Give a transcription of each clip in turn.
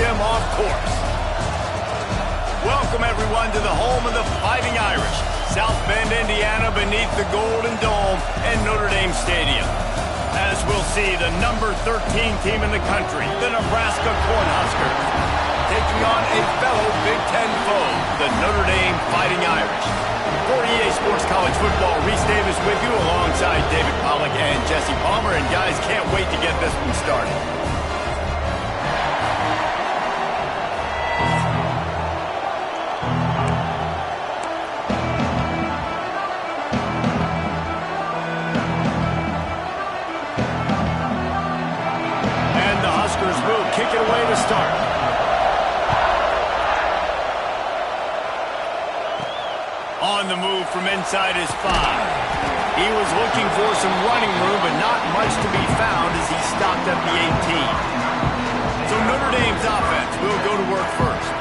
them off course. Welcome, everyone, to the home of the Fighting Irish, South Bend, Indiana, beneath the Golden Dome and Notre Dame Stadium. As we'll see, the number 13 team in the country, the Nebraska Cornhuskers, taking on a fellow Big Ten foe, the Notre Dame Fighting Irish. For EA Sports College Football, Reese Davis with you alongside David Pollack and Jesse Palmer. And guys, can't wait to get this one started. And the Huskers will kick it away to start. On the move from inside his 5. He was looking for some running room, but not much to be found as he stopped at the 18. So Notre Dame's offense will go to work first.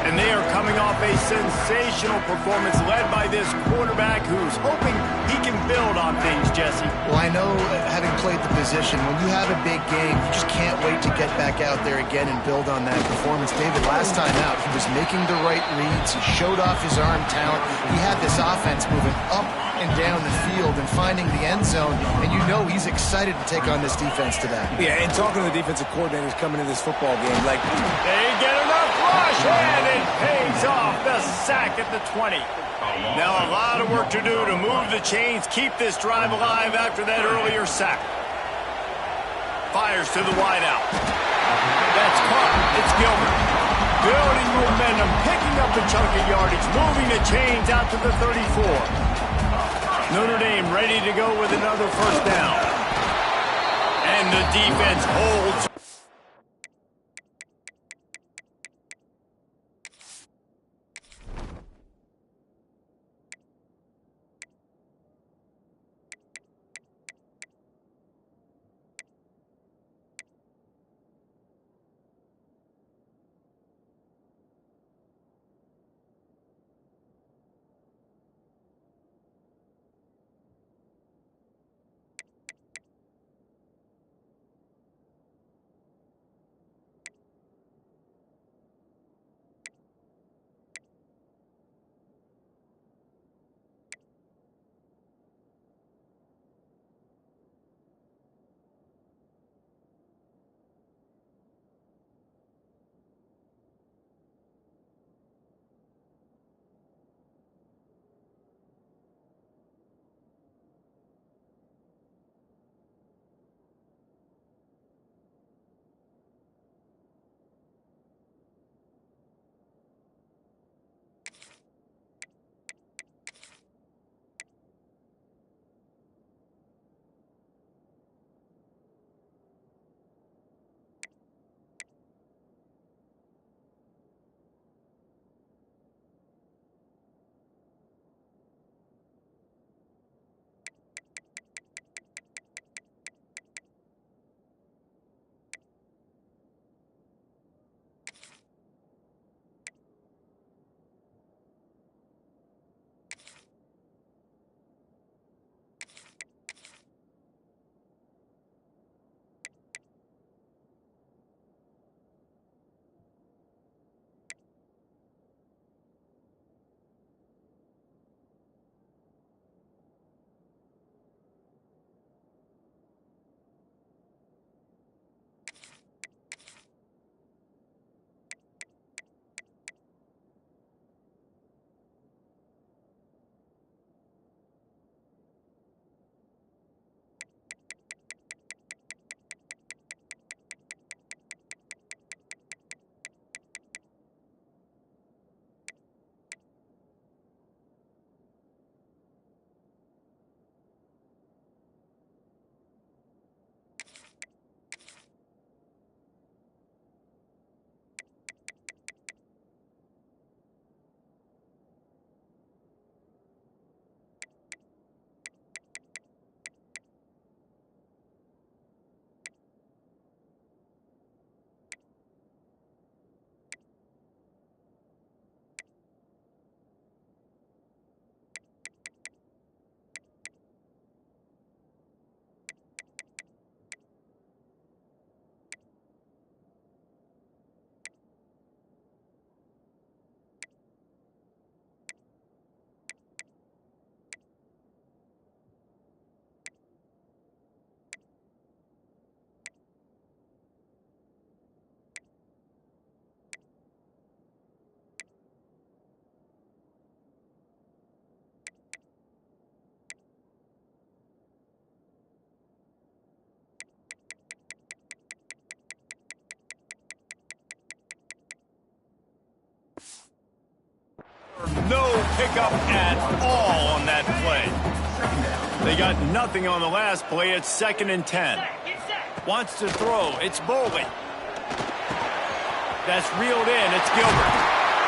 And they are coming off a sensational performance led by this quarterback who's hoping he can build on things, Jesse. Well, I know, having played the position, when you have a big game, you just can't wait to get back out there again and build on that performance. David, last time out, he was making the right reads. He showed off his arm talent. He had this offense moving up and down the field and finding the end zone, and you know he's excited to take on this defense today. Yeah, and talking to the defensive coordinators coming into this football game, like, they get enough rush, and it pays off the sack at the 20. Now a lot of work to do to move the chains, keep this drive alive after that earlier sack. Fires to the wideout. That's caught. It's Gilbert. Building momentum, picking up a chunk of yardage, moving the chains out to the 34. Notre Dame ready to go with another first down. And the defense holds. No pickup at all on that play. They got nothing on the last play. It's 2nd and 10. Wants to throw. It's Boley. That's reeled in. It's Gilbert.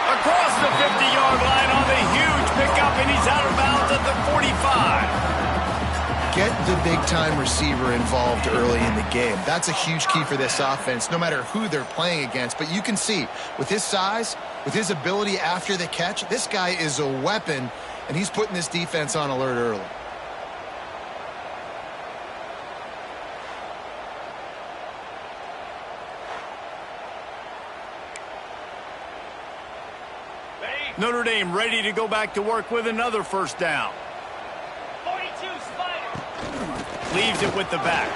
Across the 50-yard line on the huge pickup, and he's out of bounds at the 45. Get the big-time receiver involved early in the game. That's a huge key for this offense, no matter who they're playing against. But you can see, with his size, with his ability after the catch, this guy is a weapon, and he's putting this defense on alert early. Notre Dame ready to go back to work with another first down. 42, Spider. Leaves it with the back.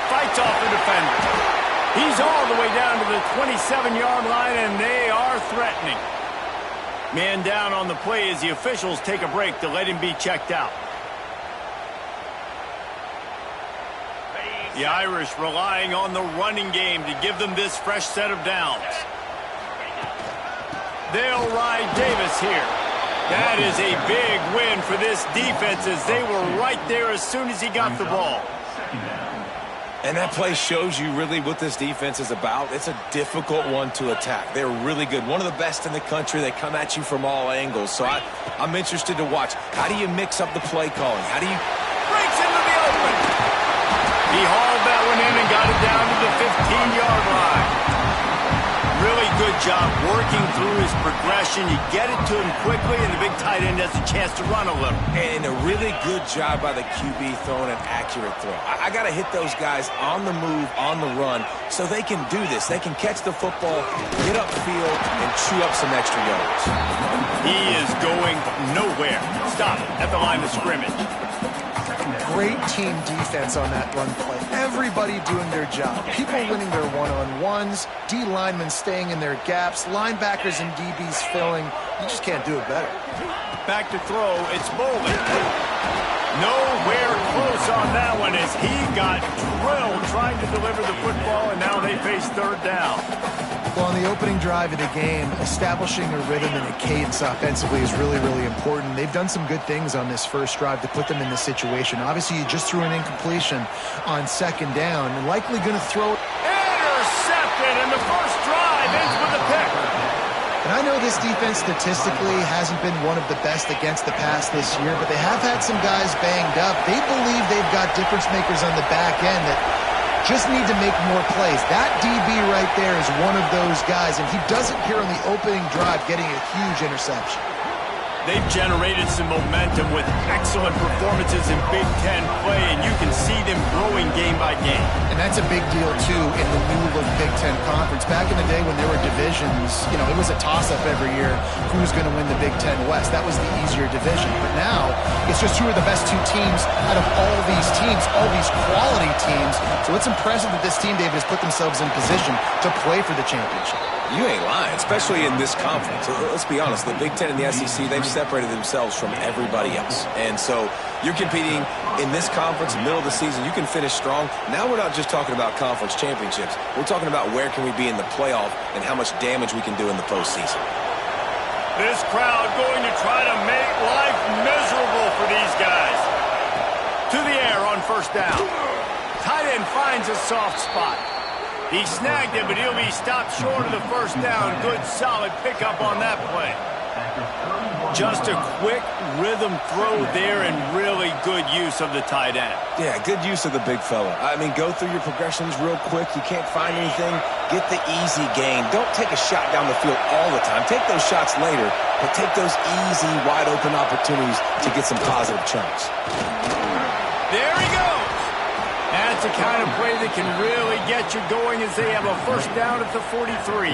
Fights off the defender. He's all the way down to the 27-yard line, and they are threatening. Man down on the play as the officials take a break to let him be checked out. The Irish relying on the running game to give them this fresh set of downs. They'll ride Davis here. That is a big win for this defense as they were right there as soon as he got the ball. And that play shows you really what this defense is about. It's a difficult one to attack. They're really good. One of the best in the country. They come at you from all angles. So I'm interested to watch. How do you mix up the play calling? How do you... Breaks into the open. He hauled that one in and got it down to the 15-yard line. Really good job working through his progression. You get it to him quickly, and the big tight end has a chance to run a little. And a really good job by the QB throwing an accurate throw. I got to hit those guys on the move, on the run, so they can do this. They can catch the football, get upfield, and chew up some extra yards. He is going nowhere. Stop at the line of scrimmage. Great team defense on that run play. Everybody doing their job. People winning their one-on-ones, D linemen staying in their gaps, linebackers and DBs filling. You just can't do it better. Back to throw, it's Boley. Nowhere close on that one as he got drilled trying to deliver the football, and now they face third down. Well, on the opening drive of the game, establishing a rhythm and a cadence offensively is really, really important. They've done some good things on this first drive to put them in this situation. Obviously, you just threw an incompletion on second down and likely going to throw it. Intercepted, and the first drive ends with a pick. And I know this defense statistically hasn't been one of the best against the pass this year, but they have had some guys banged up. They believe they've got difference makers on the back end that just need to make more plays. That DB right there is one of those guys, and he does it here on the opening drive, getting a huge interception. They've generated some momentum with excellent performances in Big Ten play, and you can see them growing game by game. And that's a big deal, too, in the new look Big Ten Conference. Back in the day when there were divisions, you know, it was a toss-up every year who was going to win the Big Ten West. That was the easier division. But now, it's just who are the best two teams out of all these teams, all these quality teams. So it's impressive that this team, David, has put themselves in position to play for the championship. You ain't lying, especially in this conference. Let's be honest, the Big Ten and the SEC, they've separated themselves from everybody else. And so you're competing in this conference, middle of the season. You can finish strong. Now we're not just talking about conference championships. We're talking about where can we be in the playoff and how much damage we can do in the postseason. This crowd going to try to make life miserable for these guys. To the air on first down. Tight end finds a soft spot. He snagged it, but he'll be stopped short of the first down. Good, solid pickup on that play. Just a quick rhythm throw there and really good use of the tight end. Yeah, good use of the big fella. I mean, go through your progressions real quick. You can't find anything. Get the easy gain. Don't take a shot down the field all the time. Take those shots later, but take those easy, wide-open opportunities to get some positive chunks. There he goes. That's the kind of play that can really get you going as they have a first down at the 43.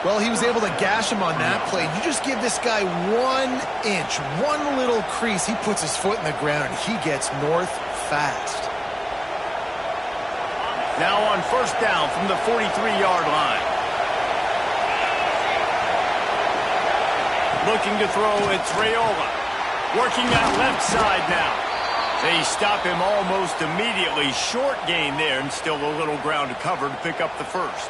Well, he was able to gash him on that play. You just give this guy 1 inch, one little crease. He puts his foot in the ground, and he gets north fast. Now on first down from the 43-yard line. Looking to throw, it's Raiola. Working that left side now. They stop him almost immediately. Short gain there, and still a little ground to cover to pick up the first.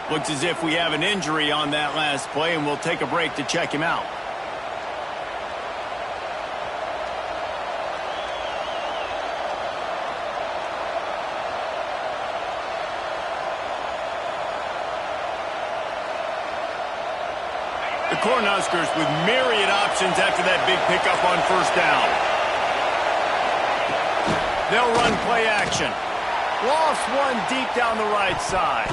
Looks as if we have an injury on that last play, and we'll take a break to check him out. The Cornhuskers with myriad options after that big pickup on first down. They'll run play action. Lost one deep down the right side.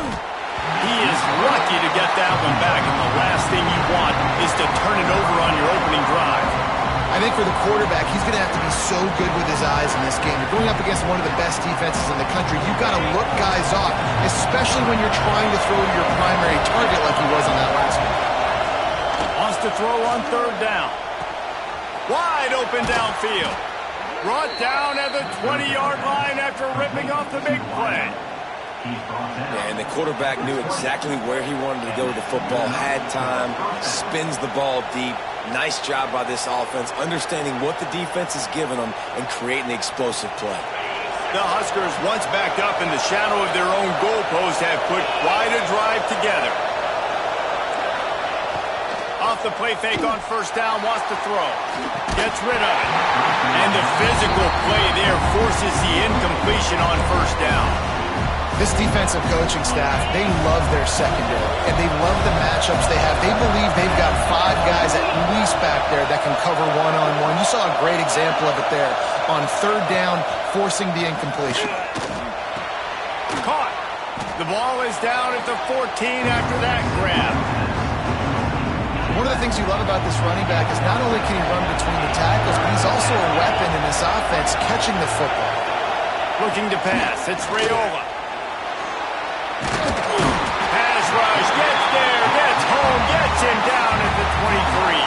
He is lucky to get that one back, and the last thing you want is to turn it over on your opening drive. I think for the quarterback, he's going to have to be so good with his eyes in this game. You're going up against one of the best defenses in the country. You've got to look guys off, especially when you're trying to throw to your primary target like he was on that last one. Wants to throw on third down. Wide open downfield. Brought down at the 20-yard line after ripping off the big play. Yeah, and the quarterback knew exactly where he wanted to go with the football, had time, spins the ball deep. Nice job by this offense, understanding what the defense is giving them and creating the explosive play. The Huskers, once backed up in the shadow of their own goalpost, have put quite a drive together. Off the play fake on first down, wants to throw. Gets rid of it. And the physical play there forces the incompletion on first down. This defensive coaching staff, they love their secondary, and they love the matchups they have. They believe they've got 5 guys at least back there that can cover one-on-one. You saw a great example of it there on third down, forcing the incompletion. Caught. The ball is down at the 14 after that grab. One of the things you love about this running back is not only can he run between the tackles, but he's also a weapon in this offense, catching the football. Looking to pass. It's Raiola. Pass rush. Gets there. Gets home. Gets him down at the 23.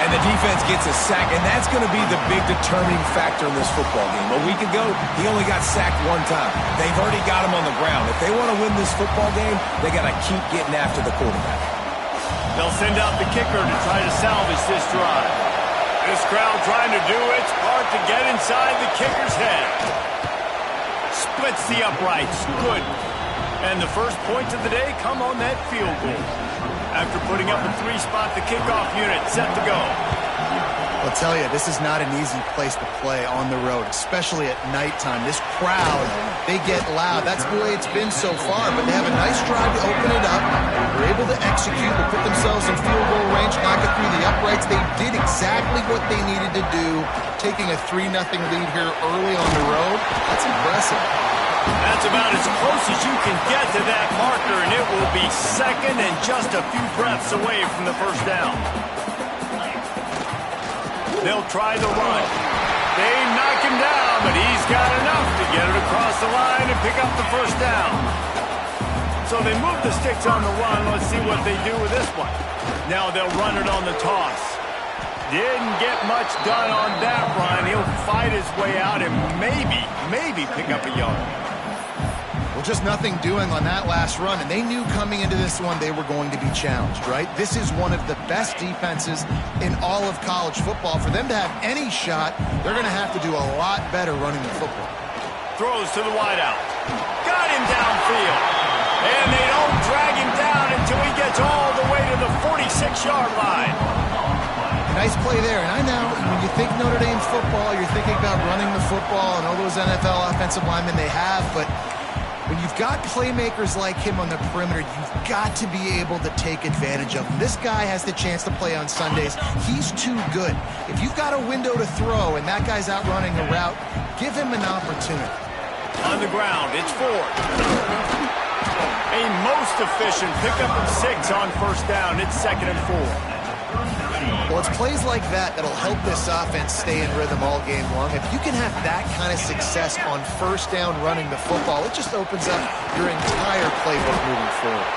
And the defense gets a sack, and that's going to be the big determining factor in this football game. A week ago, he only got sacked 1 time. They've already got him on the ground. If they want to win this football game, they got to keep getting after the quarterback. They'll send out the kicker to try to salvage this drive. This crowd trying to do its part to get inside the kicker's head. Splits the uprights. Good. And the first points of the day come on that field goal. After putting up a 3-spot, the kickoff unit set to go. I'll tell you, this is not an easy place to play on the road, especially at nighttime. This crowd, they get loud. That's the way it's been so far, but they have a nice drive to open it up. They're able to execute, to put themselves in field goal range, knock it through the uprights. They did exactly what they needed to do, taking a 3-0 lead here early on the road. That's impressive. That's about as close as you can get to that marker, and it will be second and just a few breaths away from the first down. They'll try the run. They knock him down, but he's got enough to get it across the line and pick up the first down. So they move the sticks on the run. Let's see what they do with this one. Now they'll run it on the toss. Didn't get much done on that run. He'll fight his way out and maybe pick up a yard. Well, just nothing doing on that last run, and they knew coming into this one they were going to be challenged, right? This is one of the best defenses in all of college football. For them to have any shot, they're going to have to do a lot better running the football. Throws to the wideout. Got him downfield. And they don't drag him down until he gets all the way to the 46-yard line. Nice play there. And I know when you think Notre Dame football, you're thinking about running the football and all those NFL offensive linemen they have, but when you've got playmakers like him on the perimeter, you've got to be able to take advantage of him. This guy has the chance to play on Sundays. He's too good. If you've got a window to throw and that guy's out running a route, give him an opportunity. On the ground, it's Ford. A most efficient pickup of 6 on first down. It's 2nd and 4. Well, it's plays like that that'll help this offense stay in rhythm all game long. If you can have that kind of success on first down running the football, it just opens up your entire playbook moving forward.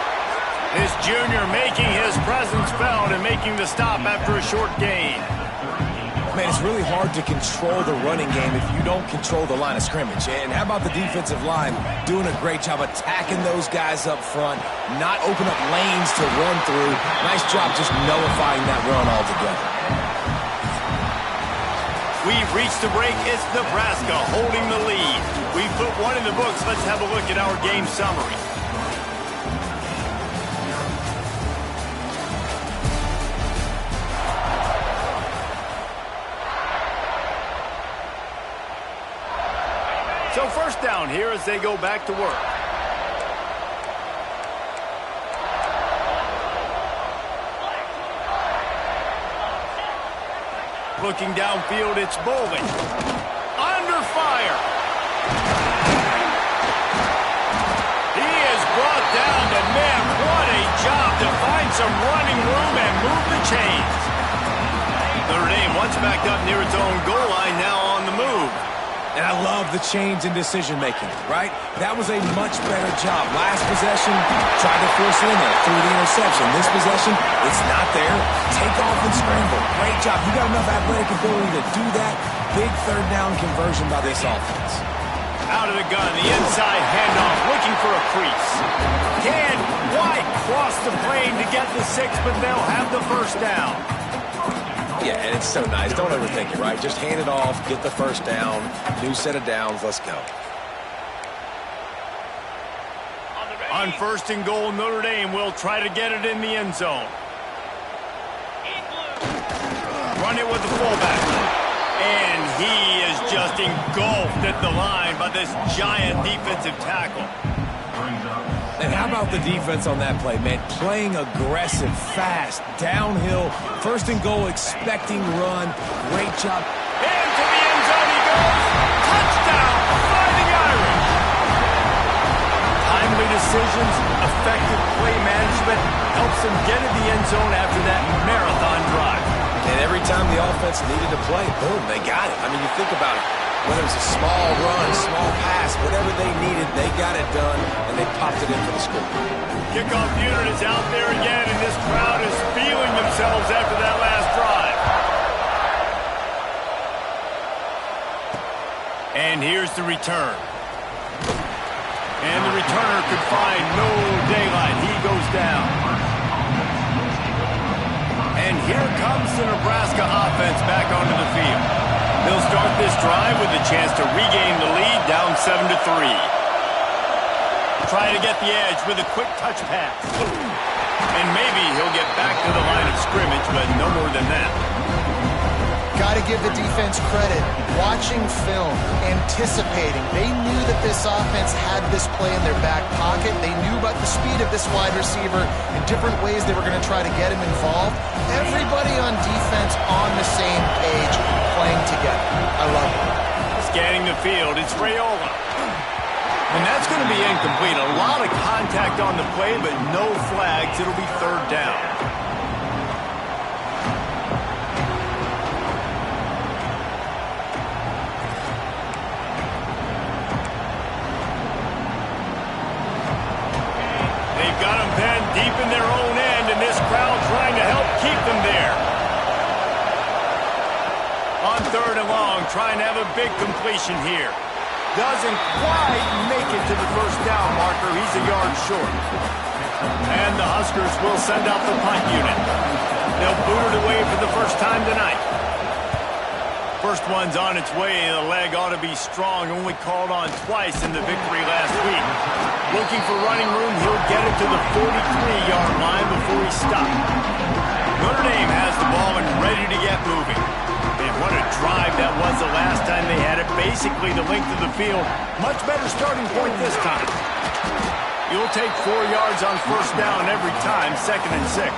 This junior making his presence felt and making the stop after a short gain. Man, it's really hard to control the running game if you don't control the line of scrimmage. And how about the defensive line doing a great job attacking those guys up front, not open up lanes to run through. Nice job just nullifying that run altogether. We've reached the break. It's Nebraska holding the lead. We put one in the books. Let's have a look at our game summary. a first down here as they go back to work. Looking downfield, it's Bolden. Under fire. He is brought down, but man, what a job to find some running room and move the chains. Notre Dame once backed up near its own goal line, now on the move. And I love the change in decision-making, right? That was a much better job. Last possession, tried to force it in there through the interception. This possession, it's not there. Take off and scramble. Great job. You got enough athletic ability to do that. Big third down conversion by this offense. Out of the gun, the inside handoff, looking for a crease. Can White cross the plane to get the 6, but they'll have the first down. Yeah, and it's so nice. Don't overthink it, right? Just hand it off, get the first down, new set of downs, let's go. On first and goal, Notre Dame will try to get it in the end zone. Run it with the fullback. And he is just engulfed at the line by this giant defensive tackle. And how about the defense on that play, man? Playing aggressive, fast, downhill, first and goal, expecting run. Great job. Into the end zone he goes. Touchdown, Fighting Irish. Timely decisions, effective play management helps them get in the end zone after that marathon drive. And every time the offense needed to play, boom, they got it. I mean, you think about it. Whether it's a small run, small pass, whatever they needed, they got it done, and they popped it in for the score. Kickoff unit is out there again, and this crowd is feeling themselves after that last drive. And here's the return. And the returner could find no daylight. He goes down. And here comes the Nebraska offense back onto the field. They'll start this drive with a chance to regain the lead, down 7-3. Try to get the edge with a quick touch pass. And maybe he'll get back to the line of scrimmage, but no more than that. Got to give the defense credit. Watching film, anticipating. They knew that this offense had this play in their back pocket. They knew about the speed of this wide receiver and different ways they were going to try to get him involved. Everybody on defense on the same page, playing together. I love it. Scanning the field, it's Raiola. And that's going to be incomplete. A lot of contact on the play, but no flags. It'll be third down. They've got them then deep in their own end, and this crowd trying to help keep them there. On third and long, trying to have a big completion here. Doesn't quite make it to the first down marker. He's a yard short. And the Huskers will send out the punt unit. They'll boot it away for the first time tonight. First one's on its way. The leg ought to be strong. Only called on twice in the victory last week. Looking for running room. He'll get it to the 43-yard line before he stops. Notre Dame has the ball and ready to get moving. And what a drive that was the last time they had it. Basically the length of the field. Much better starting point this time. You'll take 4 yards on first down every time, 2nd and 6.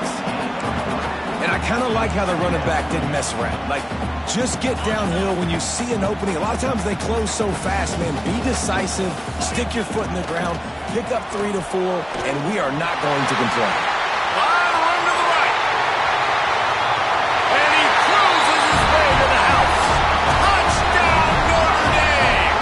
And I kind of like how the running back didn't mess around. Like, just get downhill when you see an opening. A lot of times they close so fast, man. Be decisive, stick your foot in the ground, pick up 3 to 4, and we are not going to complain. Wide run to the right. And he cruises his way to the house. Touchdown, Notre Dame!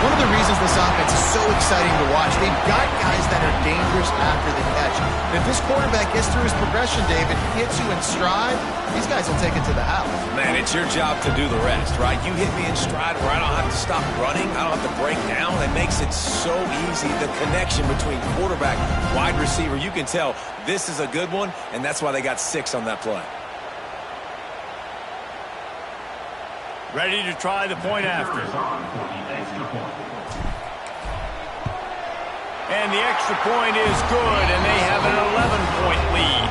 One of the reasons this offense is so exciting to watch, they've got guys that are dangerous after the catch. And if this quarterback gets through his progression, David, hits you in stride, these guys will take it to the house. Man, it's your job to do the rest, right? You hit me in stride where I don't have to stop running. I don't have to break down. It makes it so easy. The connection between quarterback, wide receiver, you can tell this is a good one, and that's why they got 6 on that play. Ready to try the point after. And the extra point is good, and they have an 11-point lead.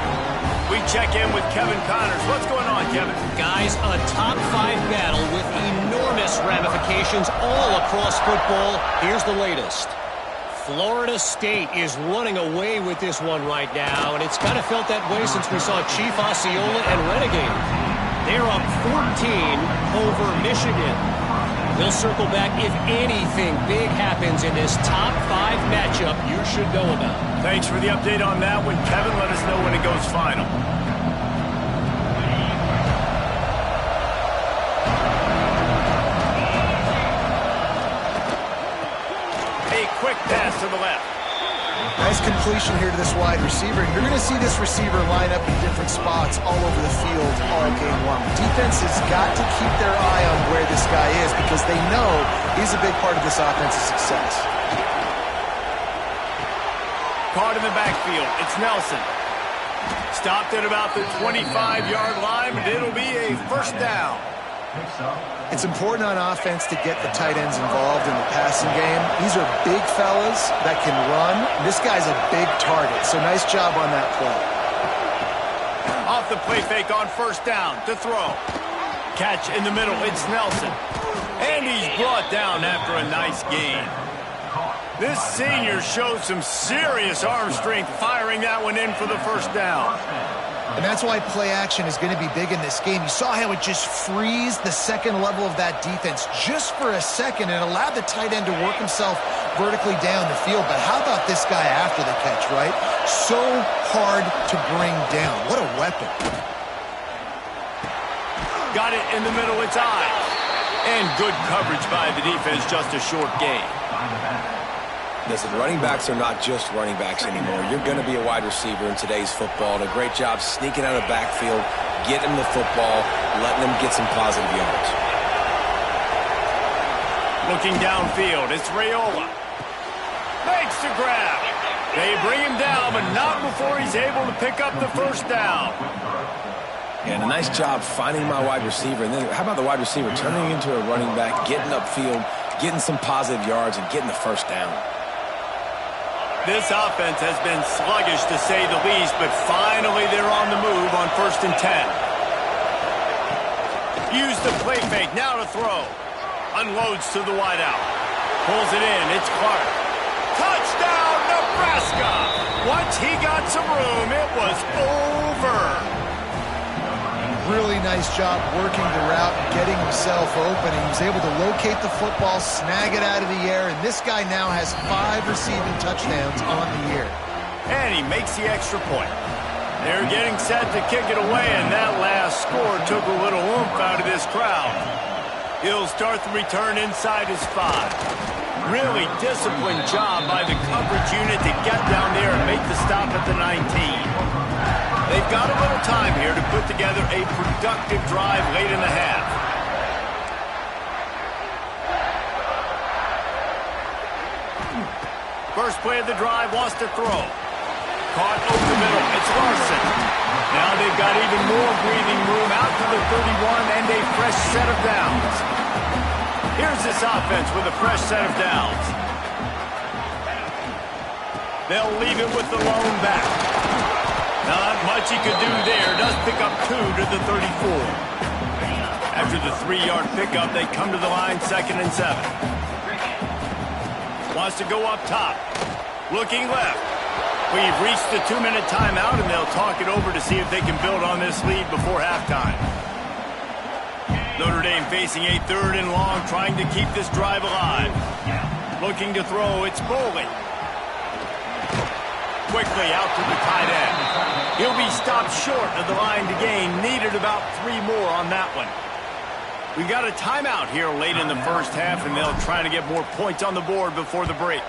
We check in with Kevin Connors. What's going on, Kevin? Guys, a top 5 battle with enormous ramifications all across football. Here's the latest. Florida State is running away with this one right now, and it's kind of felt that way since we saw Chief Osceola and Renegade. They're up 14 over Michigan. They'll circle back if anything big happens in this top 5 matchup you should know about. Thanks for the update on that one, Kevin. Let us know when it goes final. A quick pass to the left. Nice completion here to this wide receiver. And you're going to see this receiver line up in different spots all over the field all game long. Defense has got to keep their eye on where this guy is because they know he's a big part of this offense's success. Caught in the backfield. It's Nelson. Stopped at about the 25-yard line, but it'll be a first down. It's important on offense to get the tight ends involved in the passing game. These are big fellas that can run. This guy's a big target, so nice job on that play. Off the play fake on first down to throw. Catch in the middle. It's Nelson. And he's brought down after a nice gain. This senior shows some serious arm strength firing that one in for the first down. And that's why play action is going to be big in this game. You saw how it just frees the second level of that defense just for a second and allowed the tight end to work himself vertically down the field. But how about this guy after the catch, right? So hard to bring down. What a weapon. Got it in the middle. It's Ives. And good coverage by the defense, just a short gain. Listen, running backs are not just running backs anymore. You're going to be a wide receiver in today's football. And a great job sneaking out of the backfield, getting them the football, letting them get some positive yards. Looking downfield, it's Raiola. Makes the grab. They bring him down, but not before he's able to pick up the first down. And a nice job finding my wide receiver. And then how about the wide receiver turning into a running back, getting upfield, getting some positive yards, and getting the first down. This offense has been sluggish, to say the least, but finally they're on the move on 1st and 10. Use the play fake, now to throw. Unloads to the wideout. Pulls it in, it's Clark. Touchdown, Nebraska! Once he got some room, it was over. Really nice job working the route and getting himself open. He was able to locate the football, snag it out of the air, and this guy now has 5 receiving touchdowns on the year. And he makes the extra point. They're getting set to kick it away, and that last score took a little oomph out of this crowd. He'll start the return inside his 5. Really disciplined job by the coverage unit to get down there and make the stop at the 19. They've got a little time here to put together a productive drive late in the half. First play of the drive, wants to throw. Caught over the middle, it's Larson. Now they've got even more breathing room out to the 31 and a fresh set of downs. Here's this offense with a fresh set of downs. They'll leave it with the lone back. Not much he could do there. Does pick up 2 to the 34. After the 3-yard pickup, they come to the line 2nd and 7. Wants to go up top. Looking left. We've reached the 2-minute timeout, and they'll talk it over to see if they can build on this lead before halftime. Notre Dame facing a 3rd and long, trying to keep this drive alive. Looking to throw, it's Boley. Quickly out to the tight end. He'll be stopped short of the line to gain. Needed about 3 more on that one. We got a timeout here late in the first half, and they'll try to get more points on the board before the break.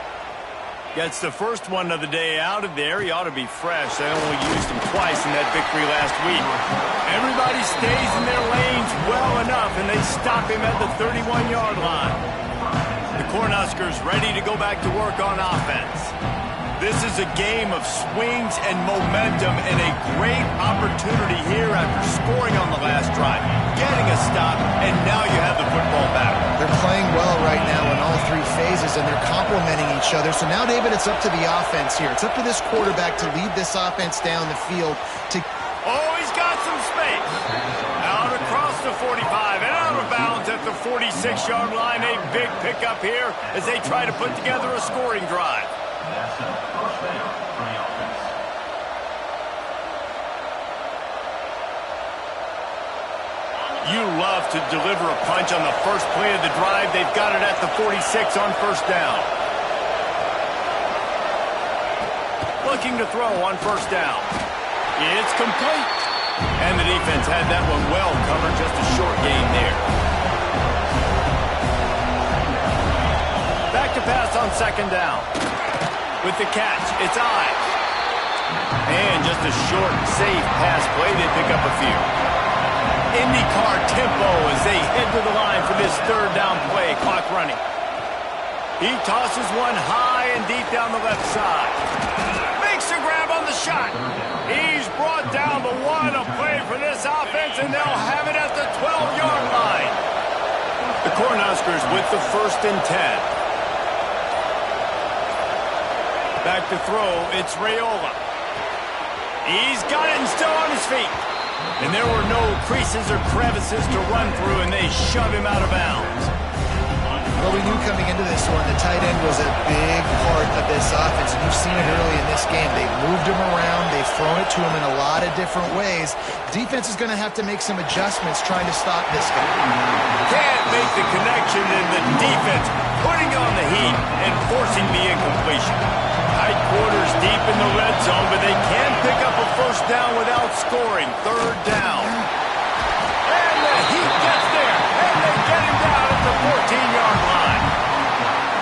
Gets the first one of the day out of there. He ought to be fresh. They only used him twice in that victory last week. Everybody stays in their lanes well enough, and they stop him at the 31-yard line. The Cornhuskers ready to go back to work on offense. This is a game of swings and momentum and a great opportunity here after scoring on the last drive, getting a stop, and now you have the football back. They're playing well right now in all 3 phases, and they're complementing each other. So now, David, it's up to the offense here. It's up to this quarterback to lead this offense down the field to Oh, he's got some space. Out across the 45 and out of bounds at the 46-yard line. A big pickup here as they try to put together a scoring drive. That's a first down for the offense. You love to deliver a punch on the first play of the drive. They've got it at the 46 on first down. Looking to throw on first down. It's complete. And the defense had that one well covered. Just a short gain there. Back to pass on second down. With the catch, it's Ives. And just a short, safe pass play. They pick up a few. IndyCar tempo as they head to the line for this third down play. Clock running. He tosses one high and deep down the left side. Makes a grab on the shot. He's brought down the one. A play for this offense, and they'll have it at the 12-yard line. The Cornhuskers with the 1st and 10. Back to throw. It's Raiola. He's got it and still on his feet. And there were no creases or crevices to run through, and they shove him out of bounds. Well, we knew coming into this one, the tight end was a big part of this offense, and you've seen it early in this game. They've moved him around. They've thrown it to him in a lot of different ways. Defense is going to have to make some adjustments trying to stop this guy. Can't make the connection, and the defense putting on the heat and forcing the incompletion. Tight quarters deep in the red zone, but they can pick up a first down without scoring. Third down. And the heat gets there, and they get him down at the 14-yard line.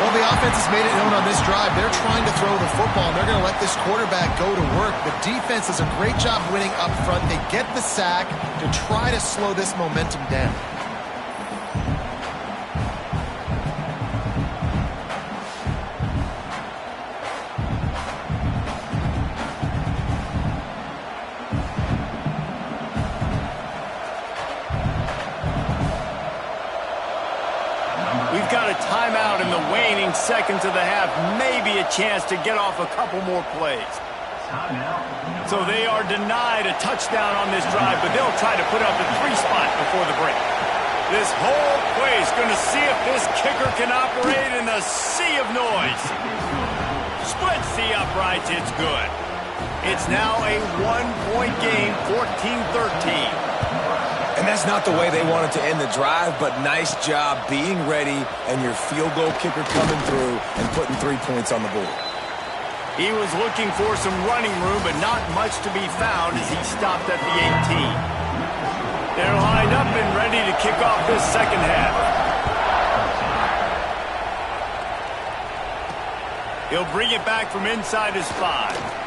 Well, the offense has made it known on this drive. They're trying to throw the football, and they're going to let this quarterback go to work. The defense does a great job winning up front. They get the sack to try to slow this momentum down. We've got a timeout in the waning seconds of the half. Maybe a chance to get off a couple more plays. So they are denied a touchdown on this drive, but they'll try to put up a 3 spot before the break. This whole play is going to see if this kicker can operate in the sea of noise. Splits the uprights. It's good. It's now a 1-point game, 14-13. And that's not the way they wanted to end the drive, but nice job being ready and your field goal kicker coming through and putting 3 points on the board. He was looking for some running room, but not much to be found as he stopped at the 18. They're lined up and ready to kick off this second half. He'll bring it back from inside his 5.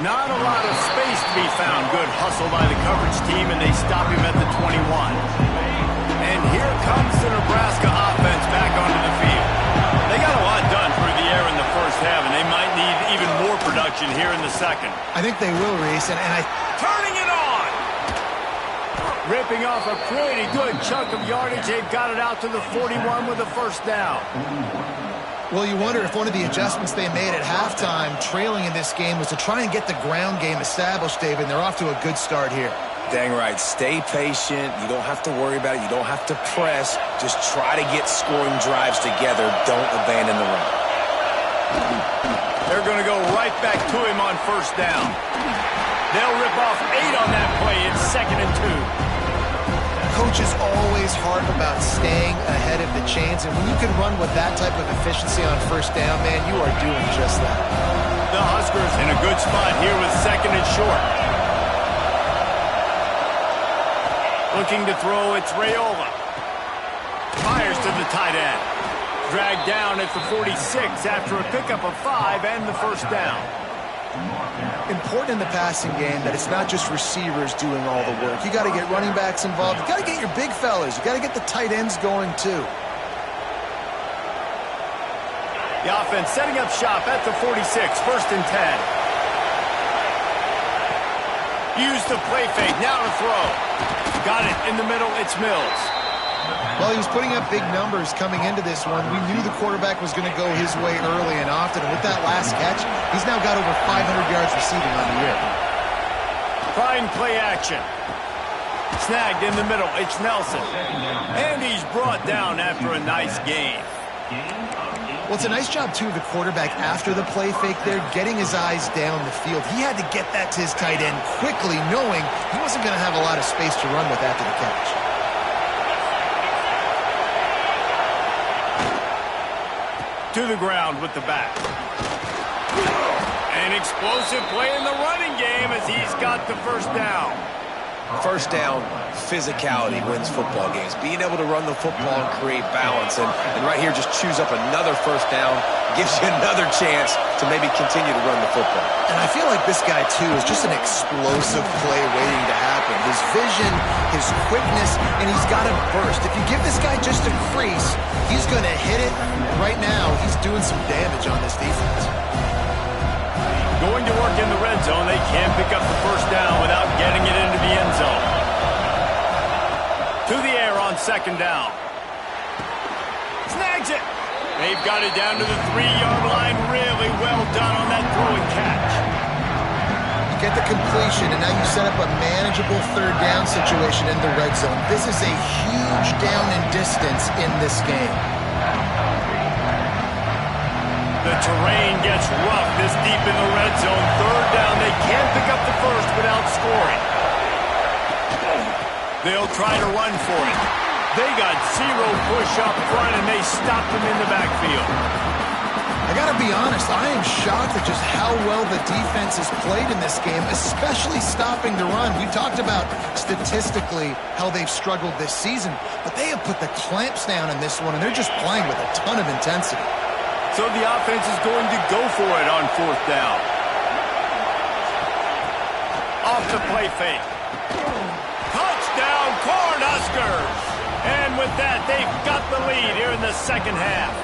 Not a lot of space to be found. Good hustle by the coverage team, and they stop him at the 21. And here comes the Nebraska offense back onto the field. They got a lot done through the air in the first half, and they might need even more production here in the second. I think they will, Reese, and Turning it on! Ripping off a pretty good chunk of yardage. They've got it out to the 41 with a first down. well, you wonder if one of the adjustments they made at halftime, trailing in this game, was to try and get the ground game established, David, and they're off to a good start here. Dang right. Stay patient. You don't have to worry about it. You don't have to press. Just try to get scoring drives together. Don't abandon the run. They're going to go right back to him on first down. They'll rip off 8 on that play. It's 2nd and 2. Coaches always harp about staying ahead of the chains, and when you can run with that type of efficiency on first down, man, you are doing just that. The Huskers in a good spot here with 2nd and short. Looking to throw, it's Raiola. Fires to the tight end. Dragged down at the 46 after a pickup of 5 and the first down. Important in the passing game that it's not just receivers doing all the work. You got to get running backs involved. You got to get your big fellas. You got to get the tight ends going too. The offense setting up shop at the 46, 1st and 10. Use the play fake, now to throw. Got it in the middle, it's Mills. Well, he was putting up big numbers coming into this one. We knew the quarterback was going to go his way early and often. And with that last catch, he's now got over 500 yards receiving on the year. Trying play action. Snagged in the middle. It's Nelson. And he's brought down after a nice gain. Well, it's a nice job, too, of the quarterback after the play fake there, getting his eyes down the field. He had to get that to his tight end quickly, knowing he wasn't going to have a lot of space to run with after the catch. To the ground with the back. An explosive play in the running game as he's got the first down. First down, physicality wins football games. Being able to run the football and create balance. And right here, just choose up another first down, gives you another chance to maybe continue to run the football. And I feel like this guy, too, is just an explosive play waiting to happen. His vision, his quickness, and he's got a burst. If you give this guy just a crease, he's going to hit it. Right now, he's doing some damage on this defense. Going to work in the red zone. They can't pick up the first down without getting it into the end zone. To the air on second down. Snags it. They've got it down to the 3-yard line. Really well done on that throw and catch. You get the completion, and now you set up a manageable third down situation in the red zone. This is a huge down in distance in this game. The terrain gets rough this deep in the red zone. Third down, they can't pick up the first without scoring. They'll try to run for it. They got zero push up front, and they stopped him in the backfield. I got to be honest, I am shocked at just how well the defense has played in this game, especially stopping the run. We talked about statistically how they've struggled this season, but they have put the clamps down in this one, and they're just playing with a ton of intensity. So the offense is going to go for it on fourth down. Off the play fake. Touchdown, Cornhuskers! And with that, they've got the lead here in the second half.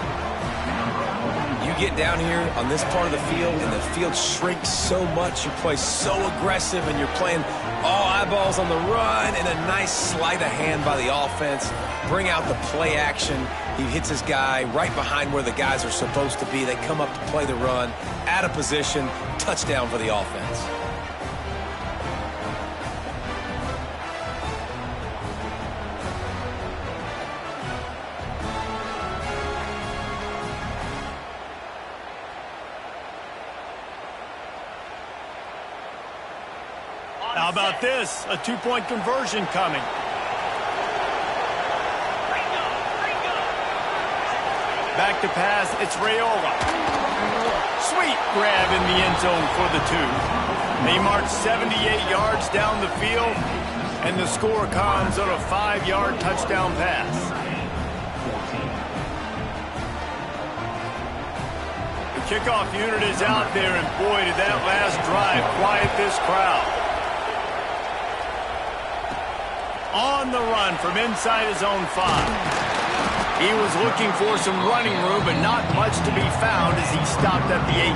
You get down here on this part of the field, and the field shrinks so much. You play so aggressive, and you're playing all eyeballs on the run, and a nice sleight of hand by the offense. Bring out the play action. He hits his guy right behind where the guys are supposed to be. They come up to play the run, out of position, touchdown for the offense. How about this? A two-point conversion coming. Back to pass, it's Raiola. Sweet grab in the end zone for the 2. They march 78 yards down the field, and the score comes on a 5-yard touchdown pass. The kickoff unit is out there, and boy, did that last drive quiet this crowd. On the run from inside his own 5. He was looking for some running room, but not much to be found as he stopped at the 18.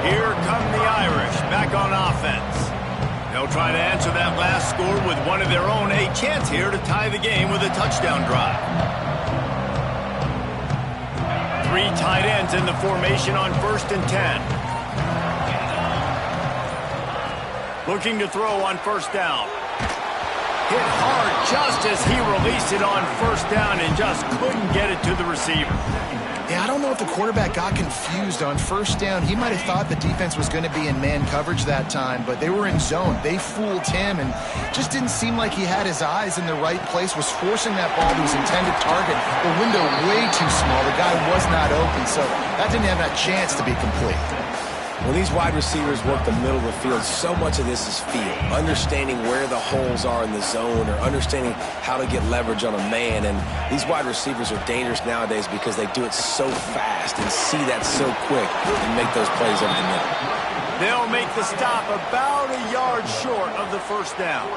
Here come the Irish back on offense. They'll try to answer that last score with one of their own. A chance here to tie the game with a touchdown drive. 3 tight ends in the formation on 1st and 10. Looking to throw on first down. Hit hard just as he released it on first down and just couldn't get it to the receiver. Yeah, I don't know if the quarterback got confused on first down. He might have thought the defense was going to be in man coverage that time, but they were in zone. They fooled him and just didn't seem like he had his eyes in the right place, was forcing that ball to his intended target. The window way too small. The guy was not open, so that didn't have that chance to be complete. When these wide receivers work the middle of the field, so much of this is feel. Understanding where the holes are in the zone or understanding how to get leverage on a man. And these wide receivers are dangerous nowadays because they do it so fast and see that so quick and make those plays over the middle. They'll make the stop about a yard short of the first down.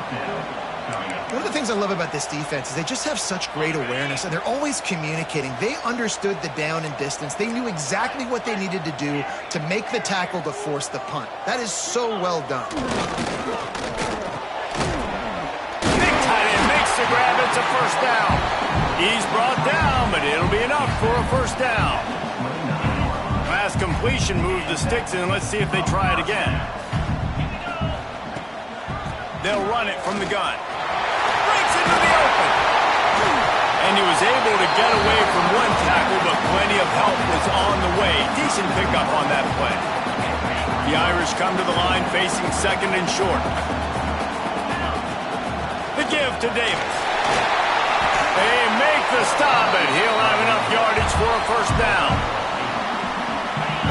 One of the things I love about this defense is they just have such great awareness, and they're always communicating. They understood the down and distance. They knew exactly what they needed to do to make the tackle to force the punt. That is so well done. Big tight end makes the grab. It's a first down. He's brought down, but it'll be enough for a first down. Last completion moved the sticks in. Let's see if they try it again. They'll run it from the gun. Breaks into the open. And he was able to get away from one tackle, but plenty of help was on the way. Decent pickup on that play. The Irish come to the line facing second and short. The give to Davis. They make the stop, and he'll have enough yardage for a first down.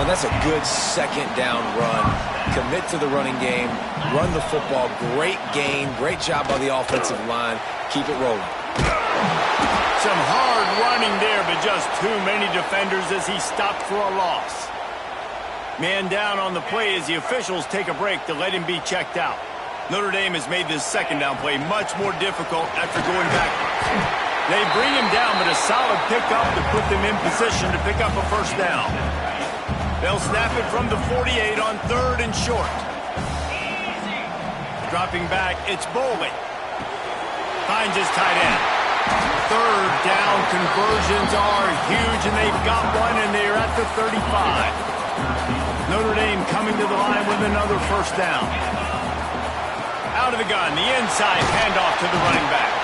Well, that's a good second down run. Commit to the running game, run the football. Great gain, great job by the offensive line. Keep it rolling. Some hard running there, but just too many defenders as he stopped for a loss. Man down on the play as the officials take a break to let him be checked out. Notre Dame has made this second down play much more difficult after going backwards. They bring him down, but a solid pickup to put them in position to pick up a first down. They'll snap it from the 48 on third and short. Dropping back, it's Boley. Finds his tight end. Third down conversions are huge, and they've got one, and they're at the 35. Notre Dame coming to the line with another first down. Out of the gun, the inside handoff to the running back.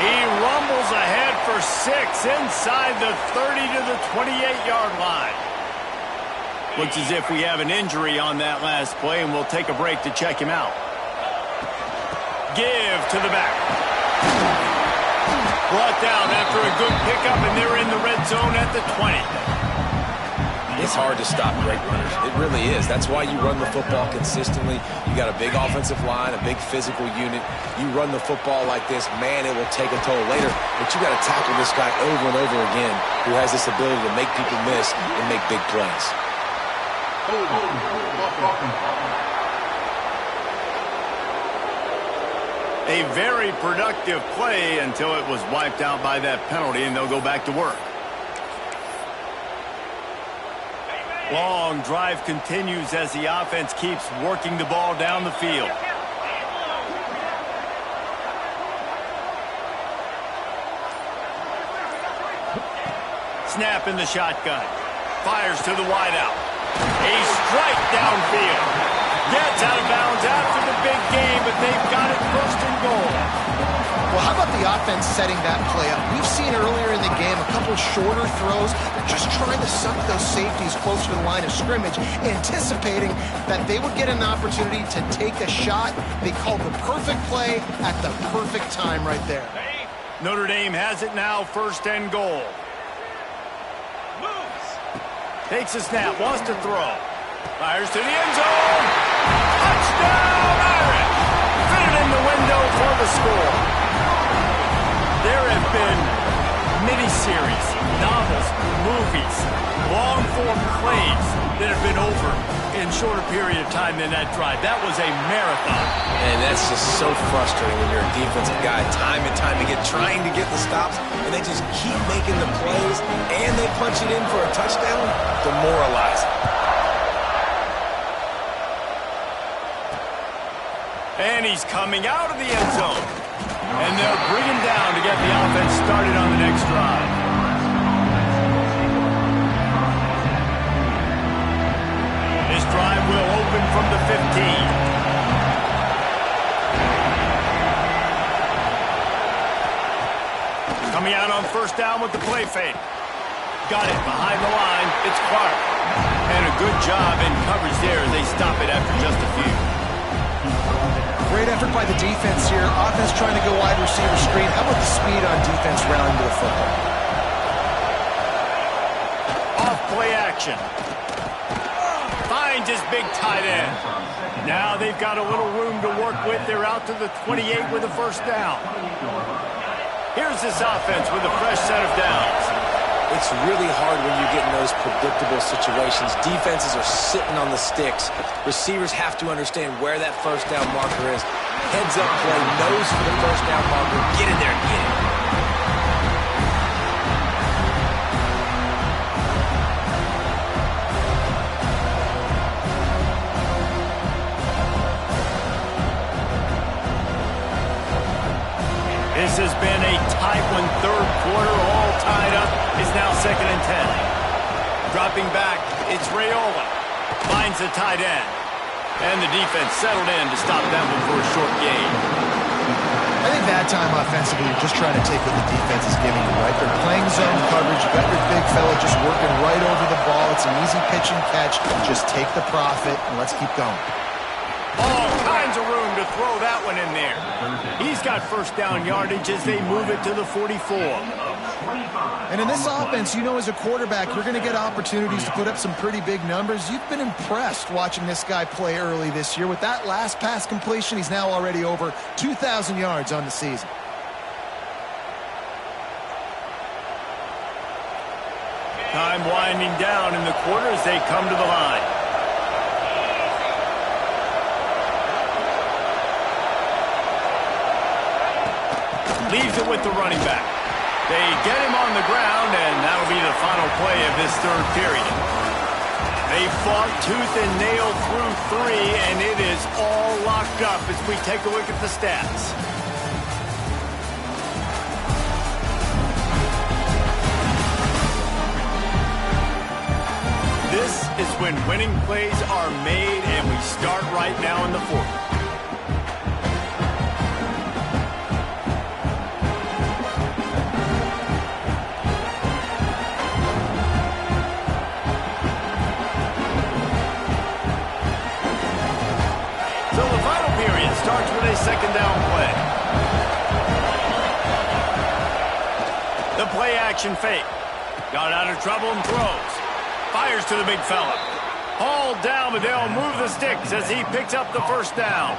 He rumbles ahead for 6 inside the 30 to the 28-yard line. Looks as if we have an injury on that last play, and we'll take a break to check him out. Give to the back. Brought down after a good pickup, and they're in the red zone at the 20. It's hard to stop great runners. It really is. That's why you run the football consistently. You got a big offensive line, a big physical unit. You run the football like this, man, it will take a toll later. But you got to tackle this guy over and over again who has this ability to make people miss and make big plays. A very productive play until it was wiped out by that penalty, and they'll go back to work. Long drive continues as the offense keeps working the ball down the field. Snap in the shotgun. Fires to the wideout. A strike downfield. Gets out of bounds after the big game, but they've got it first and goal. Well, how about the offense setting that play up? We've seen earlier in the game a couple shorter throws. They're just trying to suck those safeties closer to the line of scrimmage, anticipating that they would get an opportunity to take a shot. They called the perfect play at the perfect time right there. Notre Dame has it now, first and goal. Takes a snap, wants to throw. Fires to the end zone. Touchdown, Irish! Fit it in the window for the score. There have been miniseries, novels, movies, long-form plays that have been over in shorter period of time than that drive. That was a marathon. And that's just so frustrating when you're a defensive guy, time and time again, trying to get the stops, and they just keep making the plays, and they punch it in for a touchdown. Demoralizing. And he's coming out of the end zone. And they'll bring him down to get the offense started on the next drive. This drive will open from the 15. Coming out on first down with the play fake. Got it behind the line. It's Clark. And a good job in coverage there as they stop it after just a few. Great effort by the defense here. Offense trying to go wide receiver screen. How about the speed on defense rallying to the football? Off play action. Finds his big tight end. Now they've got a little room to work with. They're out to the 28 with a first down. Here's this offense with a fresh set of downs. It's really hard when you get in those predictable situations. Defenses are sitting on the sticks. Receivers have to understand where that first down marker is. Heads up play, nose for the first down marker. Get in there and get it. This has been a tight one, third quarter, all tied up. It's now second and 10. Dropping back, it's Raiola. Finds the tight end. And the defense settled in to stop that one for a short gain. I think that time offensively, you're just trying to take what the defense is giving you, right? They're playing zone coverage. You got your big fella just working right over the ball. It's an easy pitch and catch. Just take the profit, and let's keep going. All kinds of room to throw that one in there. He's got first down yardage as they move it to the 44. And in this offense, you know as a quarterback, you're going to get opportunities to put up some pretty big numbers. You've been impressed watching this guy play early this year. With that last pass completion, he's now already over 2,000 yards on the season. Time winding down in the quarter as they come to the line. Leaves it with the running back. They get him on the ground, and that'll be the final play of this third period. They fought tooth and nail through 3, and it is all locked up as we take a look at the stats. This is when winning plays are made, and we start right now in the fourth. So the final period starts with a second down play. The play action fake. Got out of trouble and throws. Fires to the big fella. Hauled down, but they'll move the sticks as he picks up the first down.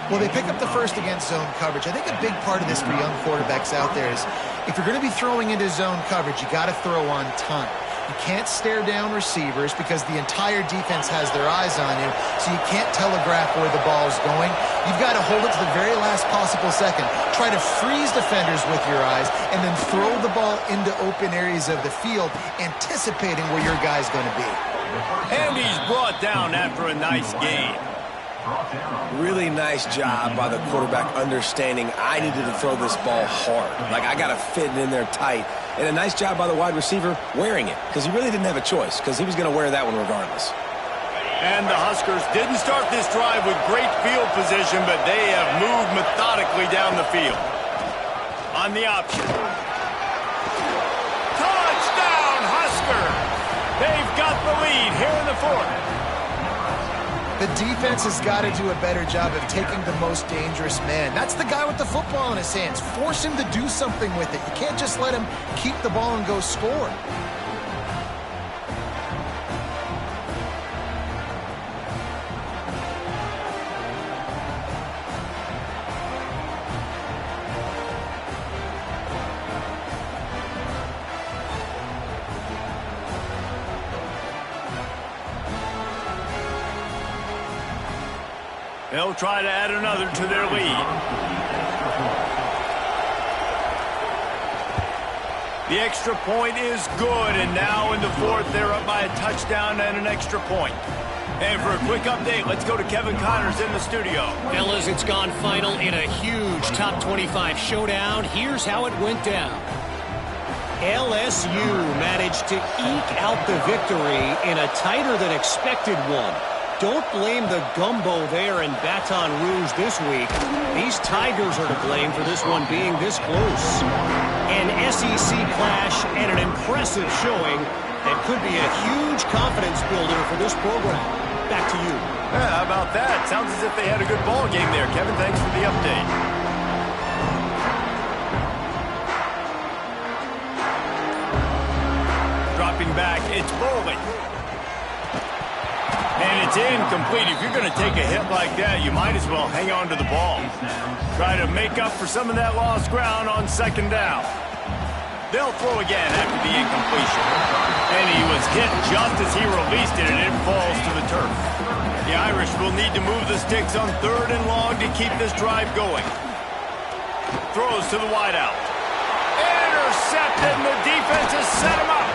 Well, they pick up the first against zone coverage. I think a big part of this for young quarterbacks out there is if you're going to be throwing into zone coverage, you got to throw on time. You can't stare down receivers because the entire defense has their eyes on you, so you can't telegraph where the ball's going. You've got to hold it to the very last possible second. Try to freeze defenders with your eyes and then throw the ball into open areas of the field, anticipating where your guy's going to be. And he's brought down after a nice gain. Really nice job by the quarterback understanding I needed to throw this ball hard. Like, I got to fit it in there tight. And a nice job by the wide receiver wearing it, because he really didn't have a choice, because he was going to wear that one regardless. And the Huskers didn't start this drive with great field position, but they have moved methodically down the field. On the option. Touchdown, Husker! They've got the lead here in the fourth. The defense has got to do a better job of taking the most dangerous man. That's the guy with the football in his hands. Force him to do something with it. You can't just let him keep the ball and go score. They'll try to add another to their lead. The extra point is good, and now in the fourth, they're up by a touchdown and an extra point. And for a quick update, let's go to Kevin Connors in the studio. Fellas, it's gone final in a huge top 25 showdown. Here's how it went down. LSU managed to eke out the victory in a tighter than expected one. Don't blame the gumbo there in Baton Rouge this week. These Tigers are to blame for this one being this close. An SEC clash and an impressive showing that could be a huge confidence builder for this program. Back to you. Yeah, how about that? Sounds as if they had a good ball game there. Kevin, thanks for the update. Dropping back, it's Bowling. And it's incomplete. If you're going to take a hit like that, you might as well hang on to the ball. Try to make up for some of that lost ground on second down. They'll throw again after the incompletion. And he was hit just as he released it, and it falls to the turf. The Irish will need to move the sticks on third and long to keep this drive going. Throws to the wideout. Intercepted, and the defense has set him up.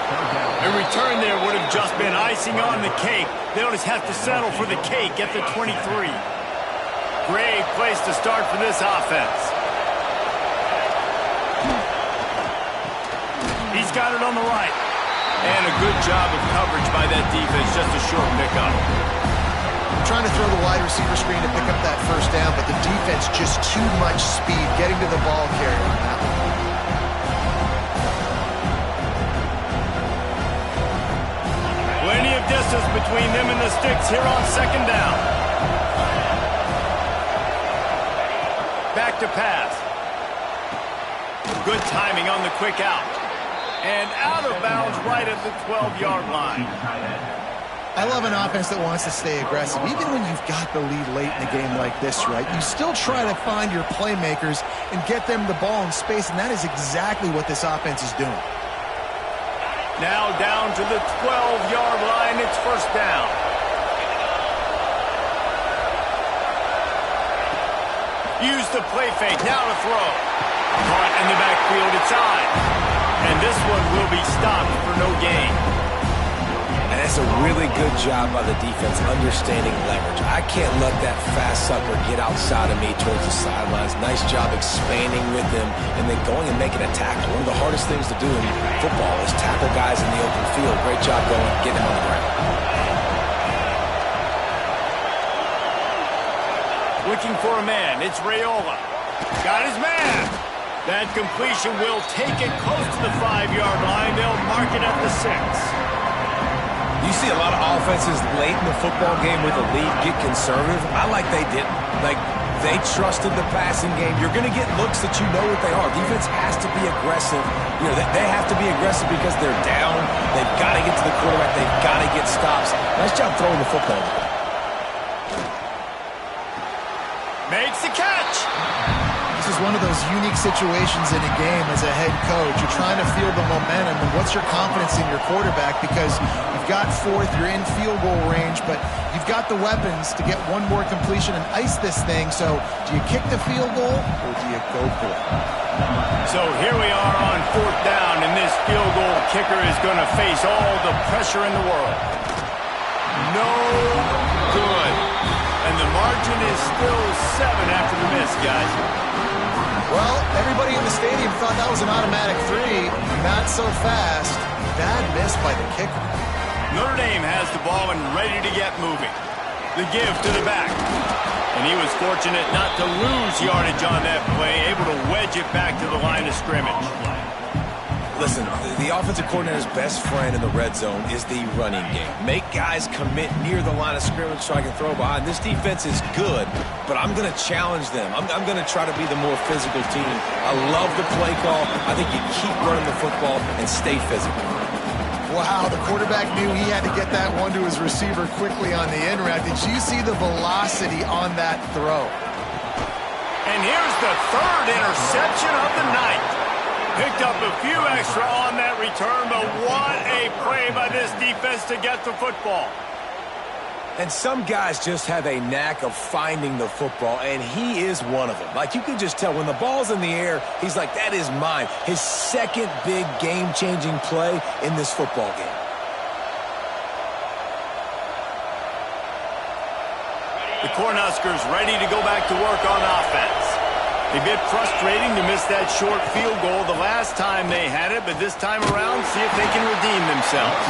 A return there would have just been icing on the cake. They'll just have to settle for the cake at the 23. Great place to start for this offense. He's got it on the right. And a good job of coverage by that defense, just a short pickup. trying to throw the wide receiver screen to pick up that first down, but the defense just too much speed getting to the ball carrier on that one. Plenty of distance between them and the sticks here on second down. Back to pass. Good timing on the quick out. And out of bounds right at the 12-yard line. I love an offense that wants to stay aggressive. Even when you've got the lead late in the game like this, right, you still try to find your playmakers and get them the ball in space, and that is exactly what this offense is doing. Now down to the 12-yard line. It's first down. Use the play fake. Now to throw. Caught in the backfield. It's on. And this one will be stopped for no gain. And that's a really good job by the defense understanding leverage. I can't let that fast sucker get outside of me towards the sidelines. Nice job expanding with him and then going and making a tackle. One of the hardest things to do in football is tackle guys in the open field. Great job going, getting him on the ground. Looking for a man. It's Raiola. Got his man. That completion will take it close to the 5-yard line. They'll mark it at the 6. You see a lot of offenses late in the football game with a lead get conservative. I like they didn't. Like, they trusted the passing game. You're going to get looks that you know what they are. Defense has to be aggressive. You know, they have to be aggressive because they're down. They've got to get to the quarterback. They've got to get stops. Nice job throwing the football. Makes the catch. This is one of those unique situations in a game as a head coach. You're trying to feel the momentum, and what's your confidence in your quarterback? Because you've got fourth, you're in field goal range, but you've got the weapons to get one more completion and ice this thing. So do you kick the field goal or do you go for it? So here we are on fourth down, and this field goal kicker is going to face all the pressure in the world. No good. And the margin is still 7 after the miss, guys. Well, everybody in the stadium thought that was an automatic 3. Not so fast. Bad miss by the kicker. Notre Dame has the ball and ready to get moving. The give to the back. And he was fortunate not to lose yardage on that play, able to wedge it back to the line of scrimmage. Listen, the offensive coordinator's best friend in the red zone is the running game. Make guys commit near the line of scrimmage so I can throw behind. This defense is good, but I'm going to challenge them. I'm going to try to be the more physical team. I love the play call. I think you keep running the football and stay physical. Wow, the quarterback knew he had to get that one to his receiver quickly on the in route. Did you see the velocity on that throw? And here's the third interception of the night. Picked up a few extra on that return, but what a play by this defense to get the football. And some guys just have a knack of finding the football, and he is one of them. Like, you can just tell when the ball's in the air, he's like, that is mine. His second big game-changing play in this football game. The Cornhuskers ready to go back to work on offense. A bit frustrating to miss that short field goal the last time they had it, but this time around, see if they can redeem themselves.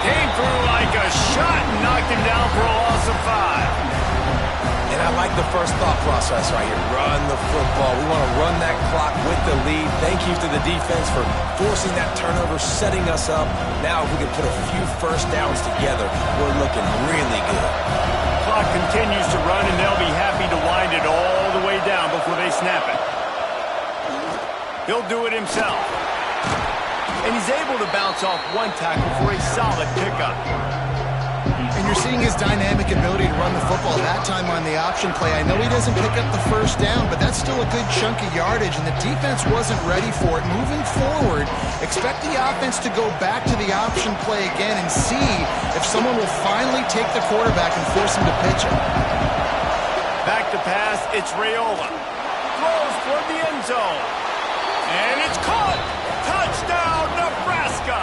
Came through like a shot and knocked him down for a loss of 5. And I like the first thought process right here. Run the football. We want to run that clock with the lead. Thank you to the defense for forcing that turnover, setting us up. Now if we can put a few first downs together, we're looking really good. Clock continues to run, and they'll be happy to wind it all the way down before they snap it. He'll do it himself. And he's able to bounce off one tackle for a solid pickup. And you're seeing his dynamic ability to run the football that time on the option play. I know he doesn't pick up the first down, but that's still a good chunk of yardage, and the defense wasn't ready for it. Moving forward, expect the offense to go back to the option play again and see if someone will finally take the quarterback and force him to pitch it. Back to pass, it's Raiola. Throws toward the end zone. And it's caught! Touchdown, Nebraska!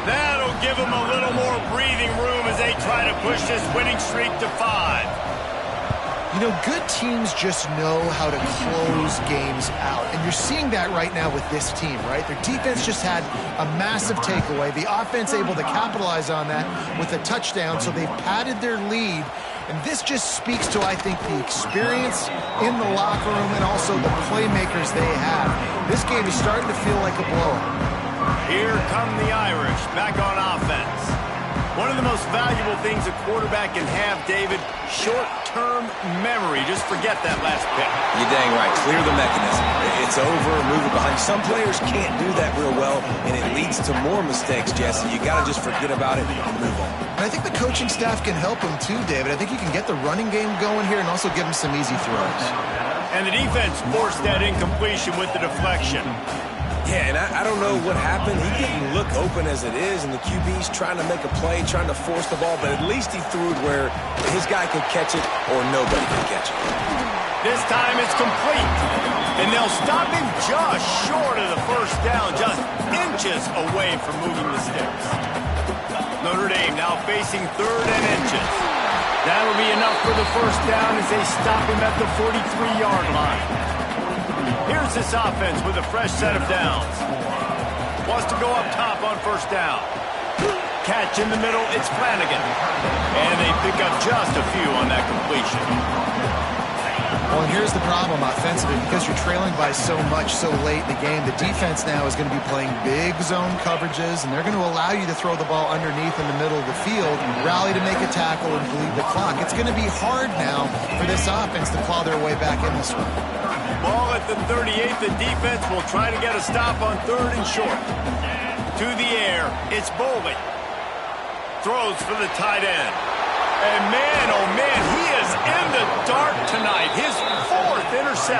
That'll give them a little more breathing room as they try to push this winning streak to 5. You know, good teams just know how to close games out. And you're seeing that right now with this team, right? Their defense just had a massive takeaway. The offense able to capitalize on that with a touchdown, so they've padded their lead. And this just speaks to, I think, the experience in the locker room and also the playmakers they have. This game is starting to feel like a blowout. Here come the Irish back on offense. One of the most valuable things a quarterback can have, David, short-term memory. Just forget that last pick. You're dang right. Clear the mechanism. It's over, move it behind. Some players can't do that real well, and it leads to more mistakes, Jesse. You got to just forget about it and move on. And I think the coaching staff can help him too, David. I think you can get the running game going here and also give him some easy throws. And the defense forced that incompletion with the deflection. Yeah, and I don't know what happened. He didn't look open as it is, and the QB's trying to make a play, trying to force the ball, but at least he threw it where his guy could catch it or nobody could catch it. This time it's complete, and they'll stop him just short of the first down, just inches away from moving the sticks. Notre Dame now facing 3rd and inches. That'll be enough for the first down as they stop him at the 43-yard line. Here's this offense with a fresh set of downs. Wants to go up top on first down. Catch in the middle, it's Flanagan. And they pick up just a few on that completion. Well, here's the problem offensively. Because you're trailing by so much so late in the game, the defense now is going to be playing big zone coverages, and they're going to allow you to throw the ball underneath in the middle of the field, rally to make a tackle, and bleed the clock. It's going to be hard now for this offense to claw their way back in this one. Ball at the 38. The defense will try to get a stop on 3rd and short. To the air, it's Boley. Throws for the tight end. And man, oh man, he is in the dark tonight. His 4th interception.